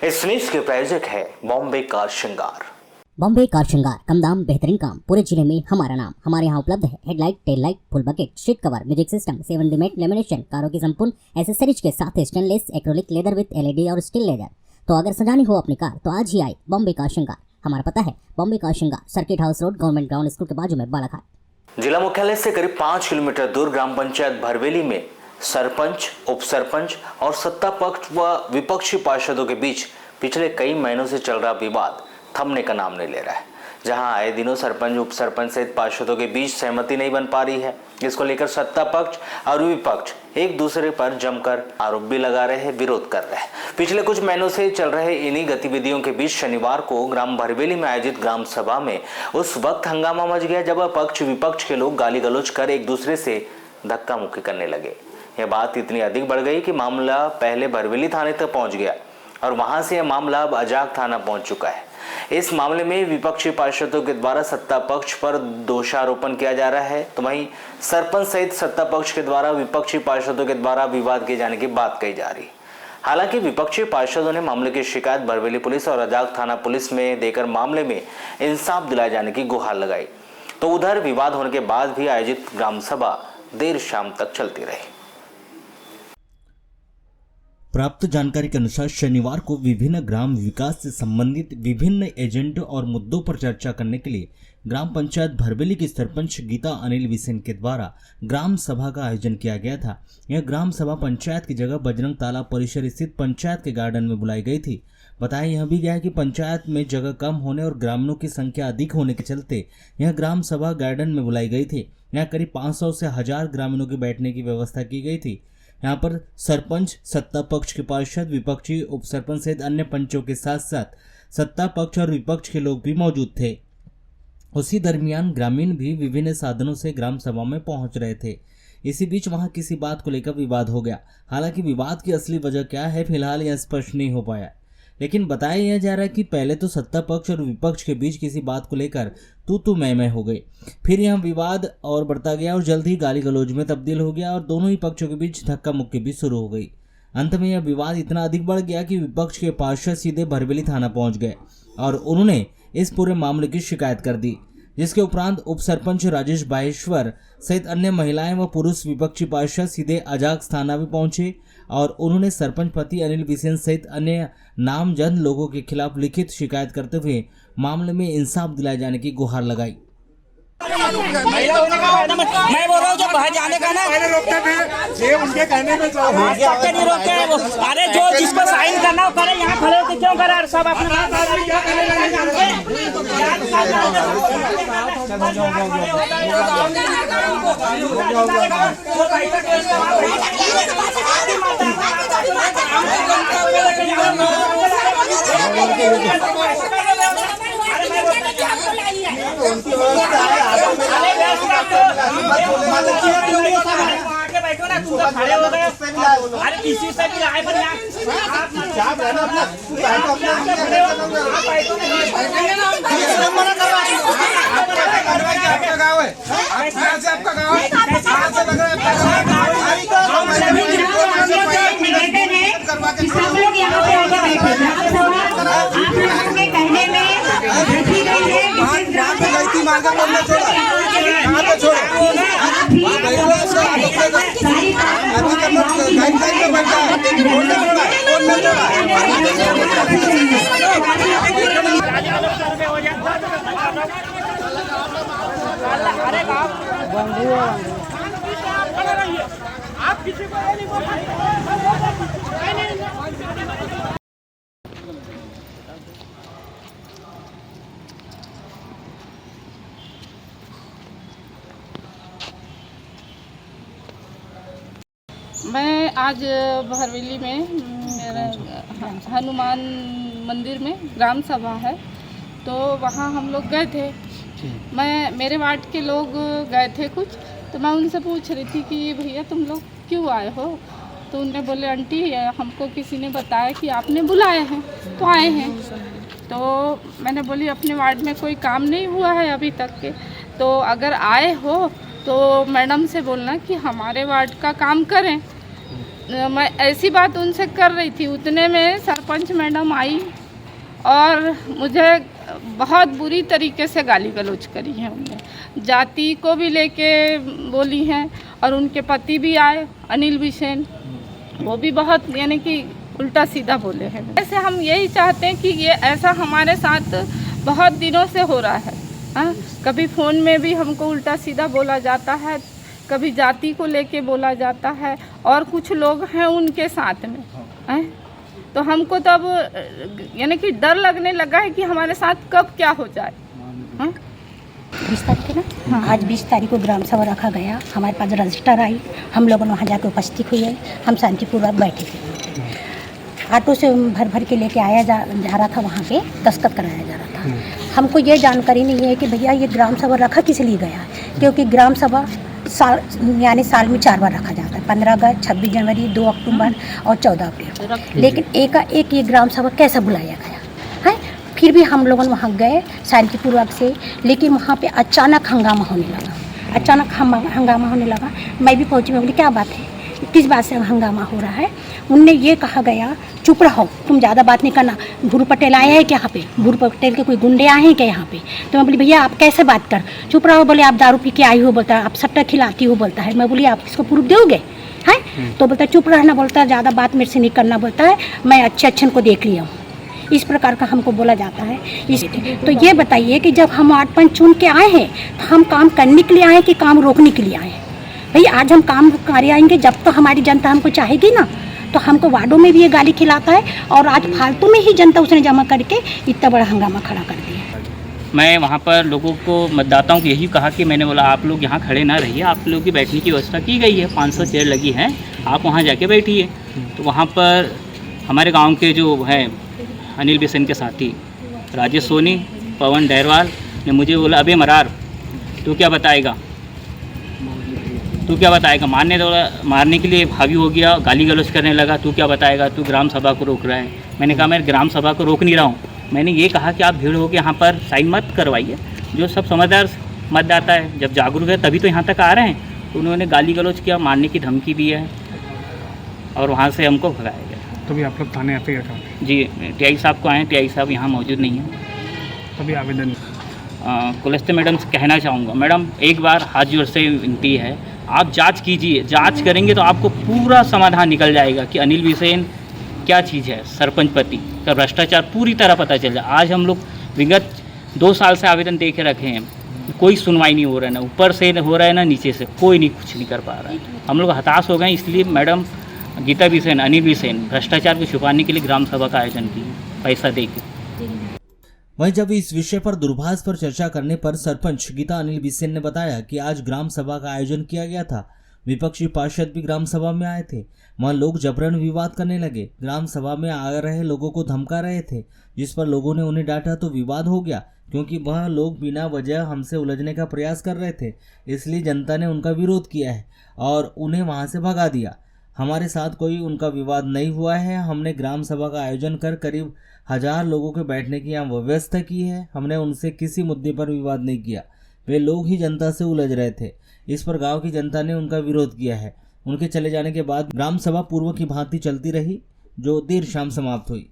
इस न्यूज के प्रायोजक है बॉम्बे कार श्रृंगार। बॉम्बे कार श्रृंगार, कम दाम बेहतरीन काम, पूरे जिले में हमारा नाम। हमारे यहाँ उपलब्ध है headlight, tail light, full bucket, seat cover, music system, 7D mat, lamination, कारों की संपूर्ण एसेसरीज के साथ stainless, acrylic, leather with LED और स्टील लेदर। तो अगर सजानी हो अपनी कार तो आज ही आए बॉम्बे कार श्रृंगार। हमारा पता है बॉम्बे कार श्रृंगार, circuit house road, government ground school के बाजू में, बालाघाट। जिला मुख्यालय से करीब 5 किलोमीटर दूर ग्राम पंचायत भरवेली में सरपंच, उप सरपंच और सत्ता पक्ष व विपक्षी पार्षदों के बीच पिछले कई महीनों से चल रहा विवाद थमने का नाम नहीं ले रहा है। जहां आए दिनों सरपंच, उप सरपंच सहित पार्षदों के बीच सहमति नहीं बन पा रही है, जिसको लेकर सत्ता पक्ष और विपक्ष एक दूसरे पर जमकर आरोप भी लगा रहे हैं, विरोध कर रहे हैं। पिछले कुछ महीनों से चल रहे इन्हीं गतिविधियों के बीच शनिवार को ग्राम भरवेली में आयोजित ग्राम सभा में उस वक्त हंगामा मच गया जब पक्ष विपक्ष के लोग गाली गलौज कर एक दूसरे से धक्का मुक्की करने लगे। यह बात इतनी अधिक बढ़ गई कि मामला पहले भरवेली थाने तक पहुंच गया और वहां से यह मामला अब अजाक थाना पहुंच चुका है। इस मामले में विपक्षी पार्षदों के द्वारा सत्ता पक्ष पर दोषारोपण किया जा रहा है, तो वहीं सरपंच सहित सत्ता पक्ष के द्वारा विपक्षी पार्षदों के द्वारा विवाद किए जाने की बात कही जा रही। हालांकि विपक्षी पार्षदों ने मामले की शिकायत भरवेली पुलिस और अजाक थाना पुलिस में देकर मामले में इंसाफ दिलाए जाने की गुहार लगाई। तो उधर विवाद होने के बाद भी आयोजित ग्राम सभा देर शाम तक चलती रही। प्राप्त जानकारी के अनुसार शनिवार को विभिन्न ग्राम विकास से संबंधित विभिन्न एजेंडों और मुद्दों पर चर्चा करने के लिए ग्राम पंचायत भरवेली की सरपंच गीता अनिल बिसेन के द्वारा ग्राम सभा का आयोजन किया गया था। यह ग्राम सभा पंचायत की जगह बजरंग तालाब परिसर स्थित पंचायत के गार्डन में बुलाई गई थी। बताया यह भी गया कि पंचायत में जगह कम होने और ग्रामीणों की संख्या अधिक होने के चलते यह ग्राम सभा गार्डन में बुलाई गई थी। यहाँ करीब 500 से 1000 ग्रामीणों के बैठने की व्यवस्था की गई थी। यहाँ पर सरपंच, सत्ता पक्ष के पार्षद, विपक्षी, उप सरपंच सहित अन्य पंचों के साथ साथ सत्ता पक्ष और विपक्ष के लोग भी मौजूद थे। उसी दरमियान ग्रामीण भी विभिन्न साधनों से ग्राम सभा में पहुंच रहे थे। इसी बीच वहां किसी बात को लेकर विवाद हो गया। हालांकि विवाद की असली वजह क्या है फिलहाल यह स्पष्ट नहीं हो पाया, लेकिन बताया यह जा रहा है कि पहले तो सत्ता पक्ष और विपक्ष के बीच किसी बात को लेकर तू मैं हो गई, फिर यह विवाद और बढ़ता गया और जल्द ही गाली गलौज में तब्दील हो गया और दोनों ही पक्षों के बीच धक्का मुक्की भी शुरू हो गई। अंत में यह विवाद इतना अधिक बढ़ गया कि विपक्ष के पार्षद सीधे भरवेली थाना पहुंच गए और उन्होंने इस पूरे मामले की शिकायत कर दी, जिसके उपरांत उप सरपंच राजेश बाहेश्वर सहित अन्य महिलाएं व पुरुष विपक्षी पार्षद सीधे अजाक थाना भी पहुंचे और उन्होंने सरपंच पति अनिल बिसेन सहित अन्य नामजद लोगों के खिलाफ लिखित शिकायत करते हुए मामले में इंसाफ दिलाए जाने की गुहार लगाई। मैं बोल रहा हूँ जब बाहर जाने का ना रोकते थे, ये उनके कहने में नहीं रोकते हैं वो। अरे जो जिसको साइन करना हो करे, यहाँ खड़े होकर क्यों करा सब अपने बैठो ना, तुम खड़े हो गए। अरे किसी से भी आए पर आप किसी को मैं आज भरवेली में मेरा हनुमान मंदिर में ग्राम सभा है, तो वहाँ हम लोग गए थे। मेरे वार्ड के लोग गए थे कुछ, तो मैं उनसे पूछ रही थी कि भैया तुम लोग क्यों आए हो, तो उन्होंने बोले आंटी हमको किसी ने बताया कि आपने बुलाए हैं तो आए हैं। तो मैंने बोली अपने वार्ड में कोई काम नहीं हुआ है अभी तक के, तो अगर आए हो तो मैडम से बोलना कि हमारे वार्ड का काम करें। मैं ऐसी बात उनसे कर रही थी, उतने में सरपंच मैडम आई और मुझे बहुत बुरी तरीके से गाली गलौज करी है। उन्होंने जाति को भी लेके बोली हैं और उनके पति भी आए अनिल बिसेन, वो भी बहुत यानी कि उल्टा सीधा बोले हैं। ऐसे हम यही चाहते हैं कि ये ऐसा हमारे साथ बहुत दिनों से हो रहा है। कभी फ़ोन में भी हमको उल्टा सीधा बोला जाता है, कभी जाति को लेके बोला जाता है और कुछ लोग हैं उनके साथ में तो हमको तब यानी कि डर लगने लगा है कि हमारे साथ कब क्या हो जाए। 20 तारीख है ना, आज 20 तारीख को ग्राम सभा रखा गया। हमारे पास रजिस्टर आई, हम लोगों ने वहाँ जाकर उपस्थित हुए, हम शांतिपूर्वक बैठे थे। ऑटो से भर भर के लेके आया जा रहा था, वहाँ पे दस्तखत कराया जा रहा था। हमको ये जानकारी नहीं है कि भैया ये ग्राम सभा रखा किस लिए गया, क्योंकि ग्राम सभा साल में 4 बार रखा जाता है, 15 अगस्त, 26 जनवरी, 2 अक्टूबर और 14 अप्रैल। लेकिन एक ये ग्राम सभा कैसे बुलाया गया है। फिर भी हम लोगों वहाँ गए शांतिपूर्वक से, लेकिन वहाँ पे अचानक हंगामा होने लगा। मैं भी पहुँची, मैं बोली क्या बात है, किस बात से हंगामा हो रहा है। उनने ये कहा गया चुप रहो, तुम ज़्यादा बात नहीं करना। भूरू पटेल आए हैं क्या यहाँ पे, भूरू पटेल के कोई गुंडे आए हैं क्या यहाँ पे। तो मैं बोली भैया आप कैसे बात कर, चुप रहो। बोले आप दारू पी के आई हो, बोलता है आप सट्टा खिलाती हो, बोलता है। मैं बोली आप इसको प्रूफ दोगे हैं, तो बोलता है चुप रहना, बोलता है ज़्यादा बात मेरे से नहीं करना, बोलता है मैं अच्छे को देख लिया हूँ। इस प्रकार का हमको बोला जाता है। तो ये बताइए कि जब हम वार्ड पंच चुन के आए हैं तो हम काम करने के लिए आए कि काम रोकने के लिए आए हैं। भाई आज हम काम कार्य आएंगे जब तो हमारी जनता हमको चाहेगी ना। तो हमको वार्डों में भी ये गाली खिलाता है और आज फालतू में ही जनता उसने जमा करके इतना बड़ा हंगामा खड़ा कर दिया। मैं वहाँ पर लोगों को, मतदाताओं को यही कहा कि मैंने बोला आप लोग यहाँ खड़े ना रहिए, आप लोगों की बैठने की व्यवस्था की गई है, 500 चेयर लगी हैं, आप वहाँ जाके बैठिए। तो वहाँ पर हमारे गाँव के जो हैं अनिल बिसेन के साथी राजेश सोनी, पवन डैरवाल ने मुझे बोला अबे मरार तू क्या बताएगा, मारने के लिए हावी हो गया, गाली गलौज करने लगा। तू क्या बताएगा, तू ग्राम सभा को रोक रहा है। मैंने कहा मैं ग्राम सभा को रोक नहीं रहा हूँ, मैंने ये कहा कि आप भीड़ होकर यहाँ पर साइन मत करवाइए। जो सब समझदार मतदाता है जब जागरूक है तभी तो यहाँ तक आ रहे हैं। तो उन्होंने गाली गलौज किया, मारने की धमकी दी है और वहाँ से हमको भगाया गया। तभी आप लोग थाने आते हैं? जी टीआई साहब को आए, टीआई साहब यहाँ मौजूद नहीं है। तभी आवेदन कुलस्ते मैडम से कहना चाहूँगा, मैडम एक बार हाथ जोड़ से विनती है, आप जांच कीजिए। जांच करेंगे तो आपको पूरा समाधान निकल जाएगा कि अनिल बिसेन क्या चीज़ है, सरपंच पति का भ्रष्टाचार पूरी तरह पता चल जाए। आज हम लोग विगत 2 साल से आवेदन दे के रखे हैं, कोई सुनवाई नहीं हो रहा है, ना ऊपर से हो रहा है ना नीचे से, कोई नहीं कुछ नहीं कर पा रहा है। हम लोग हताश हो गए, इसलिए मैडम गीता बिसेन, अनिल बिसेन भ्रष्टाचार को छुपाने के लिए ग्राम सभा का आयोजन किए पैसा दे के। वहीं जब इस विषय पर दूरभाष पर चर्चा करने पर सरपंच गीता अनिल बिसेन ने बताया कि आज ग्राम सभा का आयोजन किया गया था। विपक्षी पार्षद भी ग्राम सभा में आए थे, वहां लोग जबरन विवाद करने लगे। ग्राम सभा में आ रहे लोगों को धमका रहे थे, जिस पर लोगों ने उन्हें डांटा तो विवाद हो गया, क्योंकि वह लोग बिना वजह हमसे उलझने का प्रयास कर रहे थे। इसलिए जनता ने उनका विरोध किया है और उन्हें वहां से भगा दिया। हमारे साथ कोई उनका विवाद नहीं हुआ है। हमने ग्राम सभा का आयोजन कर करीब 1000 लोगों के बैठने की यहाँ व्यवस्था की है। हमने उनसे किसी मुद्दे पर विवाद नहीं किया, वे लोग ही जनता से उलझ रहे थे। इस पर गांव की जनता ने उनका विरोध किया है। उनके चले जाने के बाद ग्राम सभा पूर्व की भांति चलती रही, जो देर शाम समाप्त हुई।